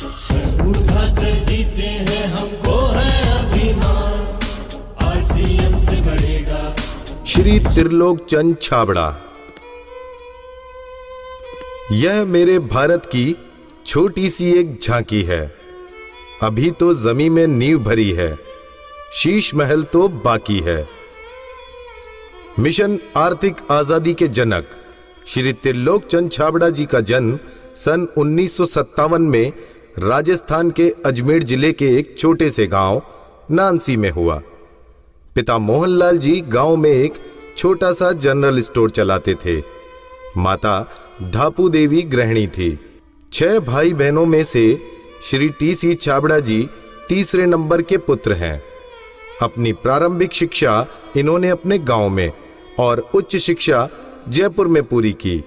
उठाकर जीते हैं हमको है अभिमान, आरसीएम से बढ़ेगा। श्री त्रिलोक चंद छाबड़ा। यह मेरे भारत की छोटी सी एक झांकी है। अभी तो जमीन में नींव भरी है, शीश महल तो बाकी है। मिशन आर्थिक आजादी के जनक श्री त्रिलोक चंद छाबड़ा जी का जन्म सन 1957 में राजस्थान के अजमेर जिले के एक छोटे से गांव नानसी में हुआ। पिता मोहनलाल जी गांव में एक छोटा सा जनरल स्टोर चलाते थे। माता धापू देवी गृहिणी थी। 6 भाई बहनों में से श्री टी.सी. छाबड़ा जी तीसरे नंबर के पुत्र हैं। अपनी प्रारंभिक शिक्षा इन्होंने अपने गांव में और उच्च शिक्षा जयपुर में पूरी की।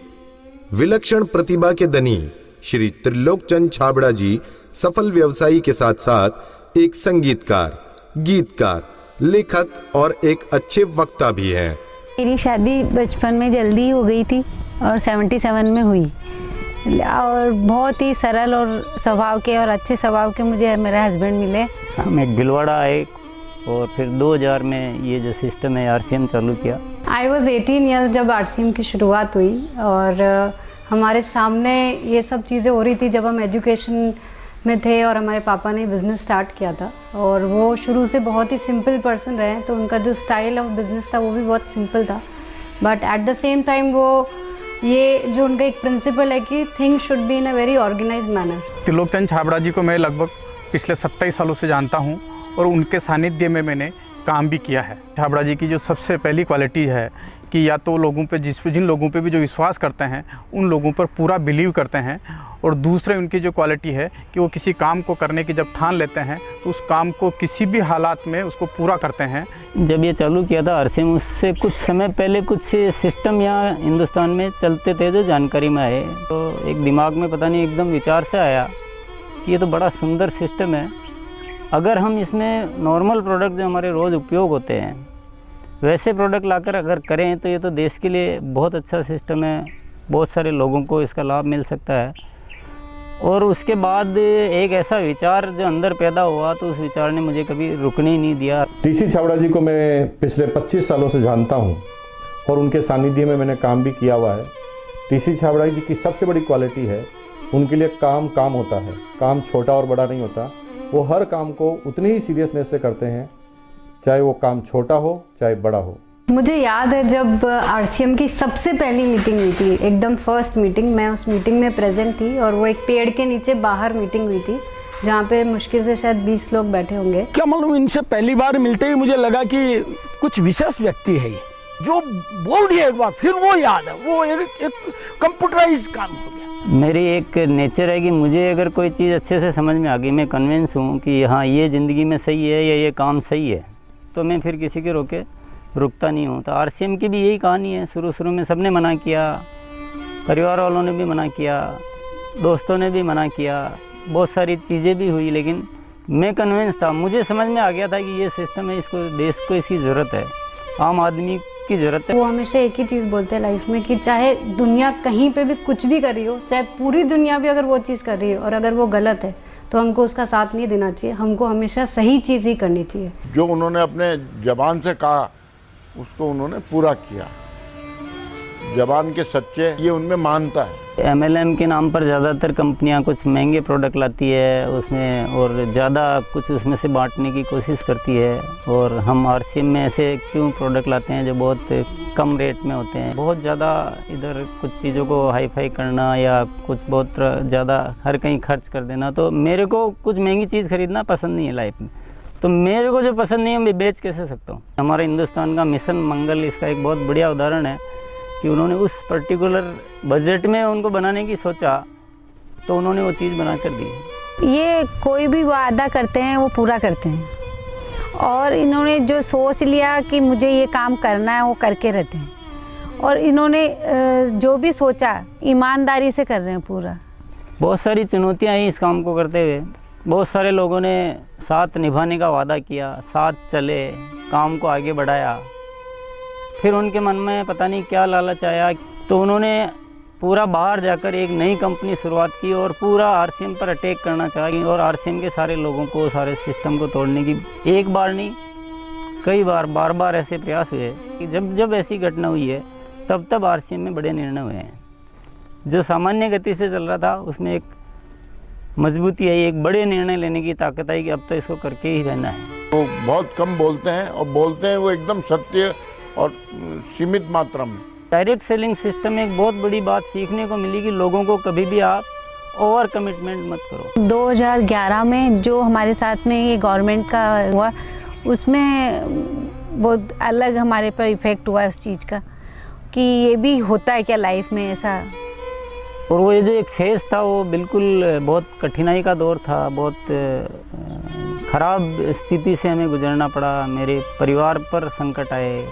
विलक्षण प्रतिभा के धनी श्री त्रिलोक चंद छाबड़ा जी सफल व्यवसायी के साथ साथ एक संगीतकार, गीतकार, लेखक और एक अच्छे वक्ता भी हैं। मेरी शादी बचपन में जल्दी हो गई थी और 77 में हुई, और बहुत ही सरल और स्वभाव के और अच्छे स्वभाव के मुझे मेरे हस्बैंड मिले। हम एक भिलवाड़ा आए और फिर 2000 में ये जो सिस्टम है आरसीएम चालू किया। आई वॉज 18 ईयर्स जब आरसीएम की शुरुआत हुई, और हमारे सामने ये सब चीज़ें हो रही थी जब हम एजुकेशन में थे, और हमारे पापा ने बिज़नेस स्टार्ट किया था। और वो शुरू से बहुत ही सिंपल पर्सन रहे, तो उनका जो स्टाइल ऑफ बिज़नेस था वो भी बहुत सिंपल था। But at the same time वो ये जो उनका एक प्रिंसिपल है कि things should be in a very organised manner. Trilok Chand Chhabra ji को मैं लगभग पिछले 27 सालों से जानता हूँ और उनके सानिध्य में मैंने काम भी किया है। छाबड़ा जी की जो सबसे पहली क्वालिटी है कि या तो लोगों पे जिन लोगों पे भी जो विश्वास करते हैं उन लोगों पर पूरा बिलीव करते हैं, और दूसरे उनकी जो क्वालिटी है कि वो किसी काम को करने की जब ठान लेते हैं तो उस काम को किसी भी हालात में उसको पूरा करते हैं। जब ये चालू किया था आरसीएम, उससे कुछ समय पहले कुछ सिस्टम यहाँ हिंदुस्तान में चलते थे जो जानकारी में आए, तो एक दिमाग में पता नहीं एकदम विचार से आया कि ये तो बड़ा सुंदर सिस्टम है। अगर हम इसमें नॉर्मल प्रोडक्ट जो हमारे रोज़ उपयोग होते हैं वैसे प्रोडक्ट लाकर अगर करें तो ये तो देश के लिए बहुत अच्छा सिस्टम है, बहुत सारे लोगों को इसका लाभ मिल सकता है। और उसके बाद एक ऐसा विचार जो अंदर पैदा हुआ तो उस विचार ने मुझे कभी रुकने ही नहीं दिया। टी.सी. छाबड़ा जी को मैं पिछले 25 सालों से जानता हूं और उनके सानिध्य में मैंने काम भी किया हुआ है। टी.सी. छाबड़ा जी की सबसे बड़ी क्वालिटी है, उनके लिए काम होता है। काम छोटा और बड़ा नहीं होता, वो हर काम को उतनी ही सीरियसनेस से करते हैं, चाहे वो काम छोटा हो चाहे बड़ा हो। मुझे याद है जब आरसीएम की सबसे पहली मीटिंग हुई थी, एकदम फर्स्ट मीटिंग, मैं उस मीटिंग में प्रेजेंट थी, और वो एक पेड़ के नीचे बाहर मीटिंग हुई थी जहाँ पे मुश्किल से शायद 20 लोग बैठे होंगे। क्या मालूम, इनसे पहली बार मिलते ही मुझे लगा कि कुछ विशेष व्यक्ति है जो बोल दिया एक बार फिर वो याद है, वो एक कंप्यूटराइज काम हो गया। मेरी एक नेचर है कि मुझे अगर कोई चीज़ अच्छे से समझ में आ गई, मैं कन्विंस हूँ कि हाँ ये ज़िंदगी में सही है या ये काम सही है, तो मैं फिर किसी के रोके रुकता नहीं हूँ। तो आरसीएम की भी यही कहानी है। शुरू में सबने मना किया, परिवार वालों ने भी मना किया, दोस्तों ने भी मना किया, बहुत सारी चीज़ें भी हुई, लेकिन मैं कन्विंस था, मुझे समझ में आ गया था कि ये सिस्टम है, इसको देश को इसकी ज़रूरत है, आम आदमी की ज़रूरत है। वो हमेशा एक ही चीज़ बोलते हैं लाइफ में कि चाहे दुनिया कहीं पे भी कुछ भी कर रही हो, चाहे पूरी दुनिया भी अगर वो चीज़ कर रही है और अगर वो गलत है तो हमको उसका साथ नहीं देना चाहिए, हमको हमेशा सही चीज़ ही करनी चाहिए। जो उन्होंने अपने जबान से कहा उसको उन्होंने पूरा किया। जबान के सच्चे, ये उनमें मानता है। MLM के नाम पर ज़्यादातर कंपनियां कुछ महंगे प्रोडक्ट लाती है उसमें, और ज़्यादा कुछ उसमें से बांटने की कोशिश करती है, और हम आरसीएम में ऐसे क्यों प्रोडक्ट लाते हैं जो बहुत कम रेट में होते हैं। बहुत ज़्यादा इधर कुछ चीज़ों को हाई फाई करना या कुछ बहुत ज़्यादा हर कहीं खर्च कर देना, तो मेरे को कुछ महंगी चीज़ खरीदना पसंद नहीं है लाइफ में। तो मेरे को जो पसंद नहीं है मैं बेच कैसे सकता हूँ। हमारे हिंदुस्तान का मिशन मंगल इसका एक बहुत बढ़िया उदाहरण है कि उन्होंने उस पर्टिकुलर बजट में उनको बनाने की सोचा तो उन्होंने वो चीज़ बना कर दी। ये कोई भी वादा करते हैं वो पूरा करते हैं, और इन्होंने जो सोच लिया कि मुझे ये काम करना है वो करके रहते हैं, और इन्होंने जो भी सोचा ईमानदारी से कर रहे हैं पूरा। बहुत सारी चुनौतियाँ आई इस काम को करते हुए, बहुत सारे लोगों ने साथ निभाने का वादा किया, साथ चले, काम को आगे बढ़ाया। फिर उनके मन में पता नहीं क्या लालच आया तो उन्होंने पूरा बाहर जाकर एक नई कंपनी शुरुआत की और पूरा आरसीएम पर अटैक करना चाहिए और आरसीएम के सारे लोगों को, सारे सिस्टम को तोड़ने की एक बार नहीं कई बार, बार बार ऐसे प्रयास हुए कि जब ऐसी घटना हुई है तब आरसीएम में बड़े निर्णय हुए हैं। जो सामान्य गति से चल रहा था उसमें एक मजबूती आई, एक बड़े निर्णय लेने की ताकत आई कि अब तो इसको करके ही रहना है। वो बहुत कम बोलते हैं और बोलते हैं वो एकदम सत्य और सीमित मात्रा में। डायरेक्ट सेलिंग सिस्टम में एक बहुत बड़ी बात सीखने को मिली कि लोगों को कभी भी आप ओवर कमिटमेंट मत करो। 2011 में जो हमारे साथ में ये गवर्नमेंट का हुआ, उसमें बहुत अलग हमारे पर इफ़ेक्ट हुआ उस चीज़ का कि ये भी होता है क्या लाइफ में ऐसा। और वो ये जो एक फेज़ था वो बिल्कुल बहुत कठिनाई का दौर था, बहुत ख़राब स्थिति से हमें गुजरना पड़ा। मेरे परिवार पर संकट आए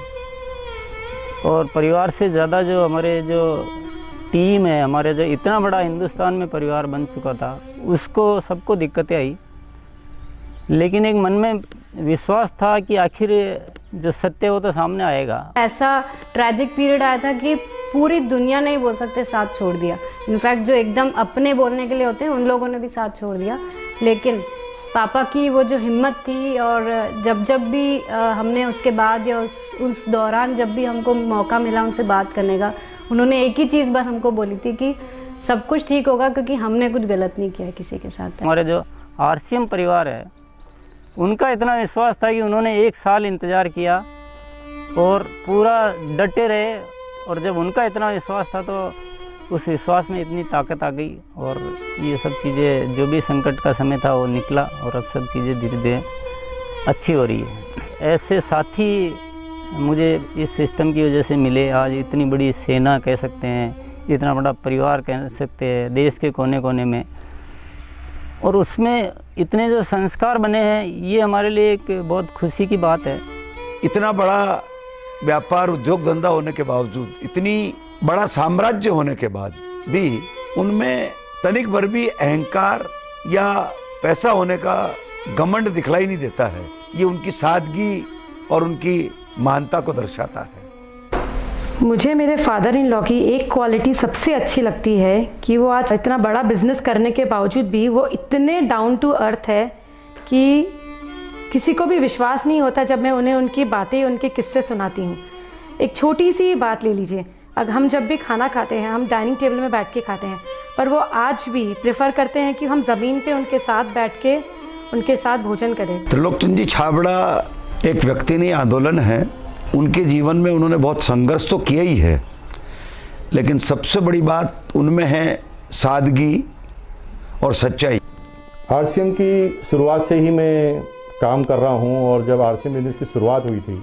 और परिवार से ज़्यादा जो हमारे जो टीम है, हमारे जो इतना बड़ा हिंदुस्तान में परिवार बन चुका था, उसको सबको दिक्कतें आई। लेकिन एक मन में विश्वास था कि आखिर जो सत्य वो तो सामने आएगा। ऐसा ट्रैजिक पीरियड आया था कि पूरी दुनिया ने ही बोल सकते साथ छोड़ दिया। इनफैक्ट जो एकदम अपने बोलने के लिए होते हैं उन लोगों ने भी साथ छोड़ दिया। लेकिन पापा की वो जो हिम्मत थी और जब भी हमने उसके बाद या उस दौरान जब भी हमको मौका मिला उनसे बात करने का, उन्होंने एक ही चीज़ बस हमको बोली थी कि सब कुछ ठीक होगा क्योंकि हमने कुछ गलत नहीं किया किसी के साथ। हमारे जो आरसीएम परिवार है उनका इतना विश्वास था कि उन्होंने 1 साल इंतज़ार किया और पूरा डटे रहे। और जब उनका इतना विश्वास था तो उस विश्वास में इतनी ताकत आ गई और ये सब चीज़ें, जो भी संकट का समय था वो निकला और अब सब चीज़ें धीरे धीरे अच्छी हो रही है। ऐसे साथी मुझे इस सिस्टम की वजह से मिले। आज इतनी बड़ी सेना कह सकते हैं, इतना बड़ा परिवार कह सकते हैं देश के कोने कोने में, और उसमें इतने जो संस्कार बने हैं, ये हमारे लिए एक बहुत खुशी की बात है। इतना बड़ा व्यापार उद्योग धंधा होने के बावजूद, इतनी बड़ा साम्राज्य होने के बाद भी उनमें तनिक भर भी अहंकार या पैसा होने का घमंड दिखलाई नहीं देता है। ये उनकी सादगी और उनकी मानता को दर्शाता है। मुझे मेरे फादर इन लॉ की एक क्वालिटी सबसे अच्छी लगती है कि वो आज इतना बड़ा बिजनेस करने के बावजूद भी वो इतने डाउन टू अर्थ है कि किसी को भी विश्वास नहीं होता जब मैं उन्हें उनकी बातें, उनके किस्से सुनाती हूँ। एक छोटी सी बात ले लीजिए, अगर हम जब भी खाना खाते हैं हम डाइनिंग टेबल में बैठ के खाते हैं, पर वो आज भी प्रेफर करते हैं कि हम ज़मीन पे उनके साथ बैठ के उनके साथ भोजन करें। त्रिलोकचंद जी छाबड़ा एक व्यक्ति नहीं, आंदोलन है। उनके जीवन में उन्होंने बहुत संघर्ष तो किया ही है, लेकिन सबसे बड़ी बात उनमें है सादगी और सच्चाई। आरसीएम की शुरुआत से ही मैं काम कर रहा हूं और जब आरसीएम बिजनेस की शुरुआत हुई थी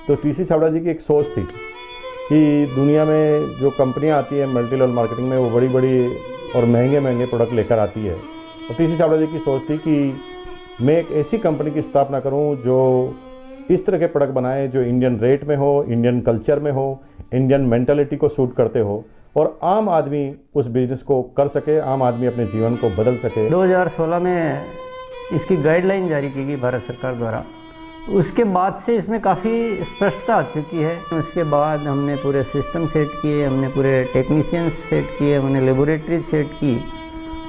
तो टीसी छाबड़ा जी की एक सोच थी कि दुनिया में जो कंपनियां आती हैं मल्टी लेवल मार्केटिंग में, वो बड़ी बड़ी और महंगे महंगे प्रोडक्ट लेकर आती है। और टीसी छाबड़ा जी की सोच थी कि मैं एक ऐसी कंपनी की स्थापना करूं जो इस तरह के प्रोडक्ट बनाए जो इंडियन रेट में हो, इंडियन कल्चर में हो, इंडियन मेंटालिटी को सूट करते हो और आम आदमी उस बिजनेस को कर सके, आम आदमी अपने जीवन को बदल सके। 2016 में इसकी गाइडलाइन जारी की गई भारत सरकार द्वारा। उसके बाद से इसमें काफ़ी स्पष्टता आ चुकी है। उसके बाद हमने पूरे सिस्टम सेट किए, हमने पूरे टेक्नीशियंस सेट किए, हमने लेबोरेटरी सेट की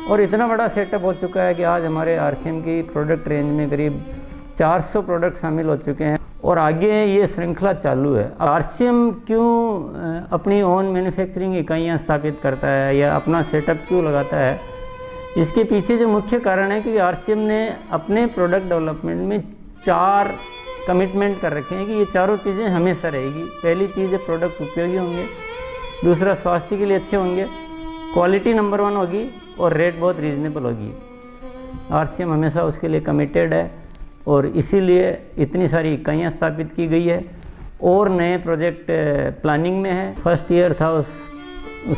और इतना बड़ा सेटअप हो चुका है कि आज हमारे आरसीएम की प्रोडक्ट रेंज में करीब 400 प्रोडक्ट शामिल हो चुके हैं और आगे ये श्रृंखला चालू है। आरसीएम क्यों अपनी ओन मैन्युफैक्चरिंग इकाइयाँ स्थापित करता है या अपना सेटअप क्यों लगाता है, इसके पीछे जो मुख्य कारण है कि आरसीएम ने अपने प्रोडक्ट डेवलपमेंट में 4 कमिटमेंट कर रखे हैं कि ये चारों चीज़ें हमेशा रहेगी। पहली चीज़ है प्रोडक्ट उपयोगी होंगे, दूसरा स्वास्थ्य के लिए अच्छे होंगे, क्वालिटी नंबर 1 होगी और रेट बहुत रीजनेबल होगी। आरसीएम हमेशा उसके लिए कमिटेड है और इसीलिए इतनी सारी इकाइयाँ स्थापित की गई है और नए प्रोजेक्ट प्लानिंग में है। फर्स्ट ईयर था उस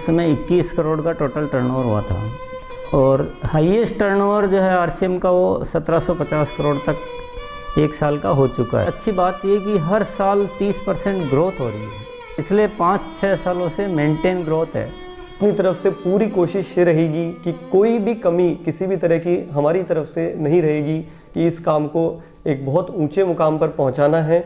समय 21 करोड़ का टोटल टर्नओवर हुआ था और हाईएस्ट टर्नओवर जो है आरसीएम का वो 1750 करोड़ तक एक साल का हो चुका है। अच्छी बात ये कि हर साल 30% ग्रोथ हो रही है, पिछले 5-6 सालों से मेंटेन ग्रोथ है। अपनी तरफ से पूरी कोशिश ये रहेगी कि कोई भी कमी किसी भी तरह की हमारी तरफ से नहीं रहेगी कि इस काम को एक बहुत ऊंचे मुकाम पर पहुंचाना है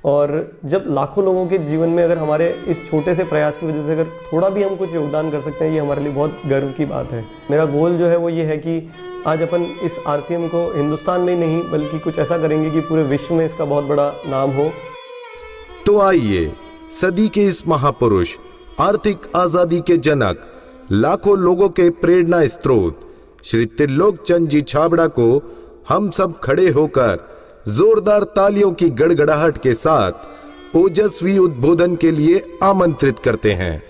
और जब लाखों लोगों के जीवन में अगर हमारे इस छोटे से प्रयास की वजह से अगर थोड़ा भी हम कुछ योगदान कर सकते हैं, ये हमारे लिए बहुत गर्व की बात है। मेरा गोल जो है वो ये है कि आज अपन इस RCM को हिंदुस्तान में नहीं बल्कि कुछ ऐसा करेंगे कि पूरे विश्व में इसका बहुत बड़ा नाम हो। तो आइए सदी के इस महापुरुष, आर्थिक आजादी के जनक, लाखों लोगों के प्रेरणा स्रोत श्री त्रिलोक चंद जी छाबड़ा को हम सब खड़े होकर जोरदार तालियों की गड़गड़ाहट के साथ ओजस्वी उद्बोधन के लिए आमंत्रित करते हैं।